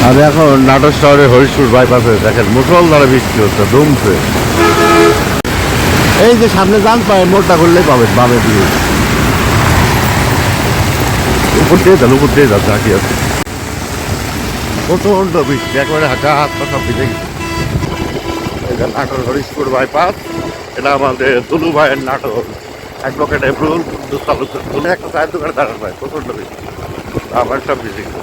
আমি এখন নাটোর শহরে হরিশপুর বাইপাসে দেখেন মুসলধারে বৃষ্টি হচ্ছে ধুমছে। এই যে সামনে যান পায় মোড়টা করলেই পাবেন বামে দিয়ে উপর দিয়ে যাচ্ছে কি আছে প্রচন্ড বৃষ্টি একবারে হাঁকা হাত পা সব ভিজে গেছে। এটা নাটোর হরিশপুর বাইপাস, এটা আমাদের দুলু ভাইয়ের নাটোর অ্যাডভোকেট এব্রুল কুদ্দুস তালুকদার দুলু একটা চায়ের দোকানে দাঁড়ান ভাই প্রচন্ড বৃষ্টি আমার সব ভিজে গেছে।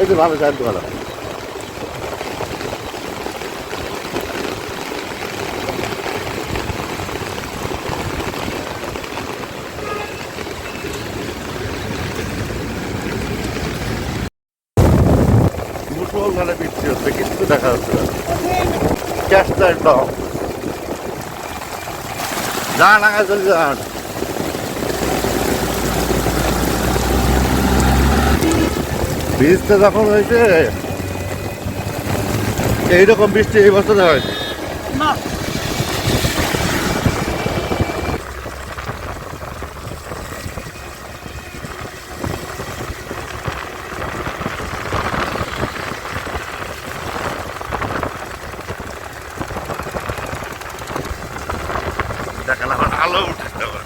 এই যে ভাবে চায়ের দোকান মুসলধারে বৃষ্টি হচ্ছে কিন্তু দেখা যাচ্ছে না। ক্যাশটা একদম যান আগে চলে যান। বৃষ্টি যখন হয়েছে এইরকম বৃষ্টি এই বছরে হয়নি না। দেখালাম আলো উঠেছে আবার।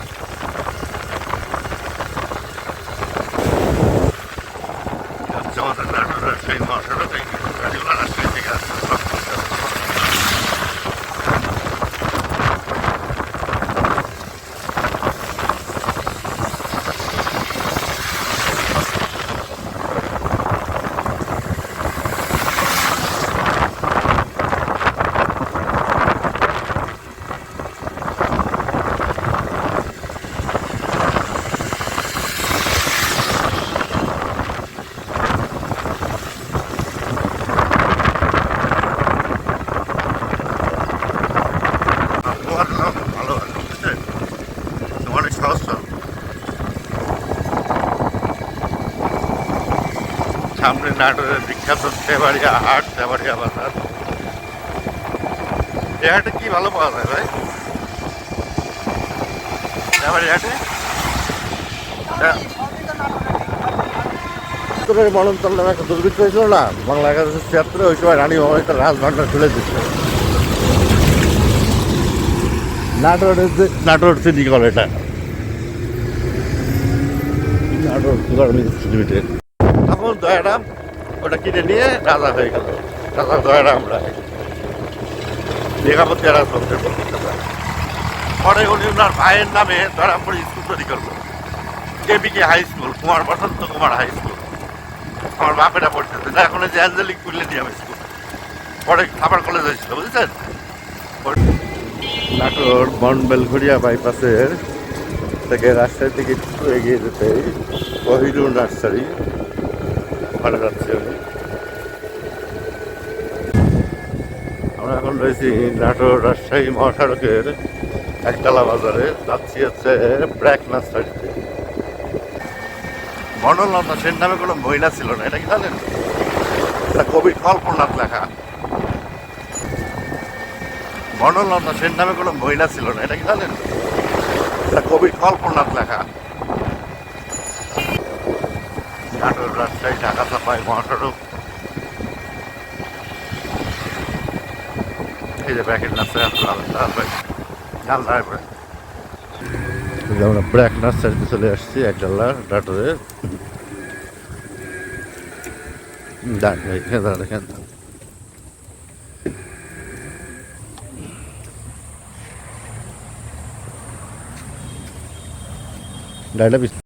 আমাদের নাটোর রাজশাহী মহাসড়ক গাড়িগুলো রাজশাহী থেকে আসছে। সামনে নাটোরের বিখ্যাত দেবাড়িয়া হাট, দেবাড়িয়া বাজার। এই হাটে কি ভালো পাওয়া যায় ভাই? দেবাড়িয়া হাটে মনন্তর নামে একটা দুর্ভিক্ষ হয়েছিল না বাংলা 1176, ওই সময় রানী মহারাজ তার রাজভান্ডার খুলে দিচ্ছে। নাটোর সিটি কল, এটা নাটোর সুগার মিলস লিমিটেড। তখন দয়ারাম ওটা কিনে নিয়ে রাজা হয়ে গেল, রাজা দয়ারাম রায় লেখাপতি রাজবংশের পরে উনি ওনার ভাইয়ের নামে দয়ারামপুরে স্কুল তৈরি করলো, কেবিকে হাই স্কুল, কুমার বসন্ত কুমার হাই স্কুল। আমার বাপেরা পড়তেছে না, এখন যে অ্যাঞ্জেলিক মিলেনিয়াম স্কুল, পরে খাবার কলেজ হয়েছিল বুঝছেন। নাটোর বনবেলঘড়িয়া বাইপাসের থেকে রাজশাহী থেকে একটু এগিয়ে যেতে কোহিনুর নার্সারি ওখানে যাচ্ছি আমি। আমরা এখন রয়েছি নাটোর রাজশাহী মহাসড়কের একতলা বাজারে, যাচ্ছি হচ্ছে ব্র্যাক নার্সারিতে। বনলতা সেন নামে কোনো মহিলা ছিল না, এটা কি জানেন? এটা কবি কল্পনাথ লেখা। বনলতা সেন নামে কোনো মহিলা ছিল না, এটা কি জানেন? এটা কবি কল্পনাথ লেখা। নাটোর রাজশাহী ঢাকা চাপাই মহাসড়ক। এই যে ব্র্যাকেট নার্সারি আমরা ব্র্যাক নার্সারিতে চলে আসছি একডাল্লা নাটোরে। গাড়িটা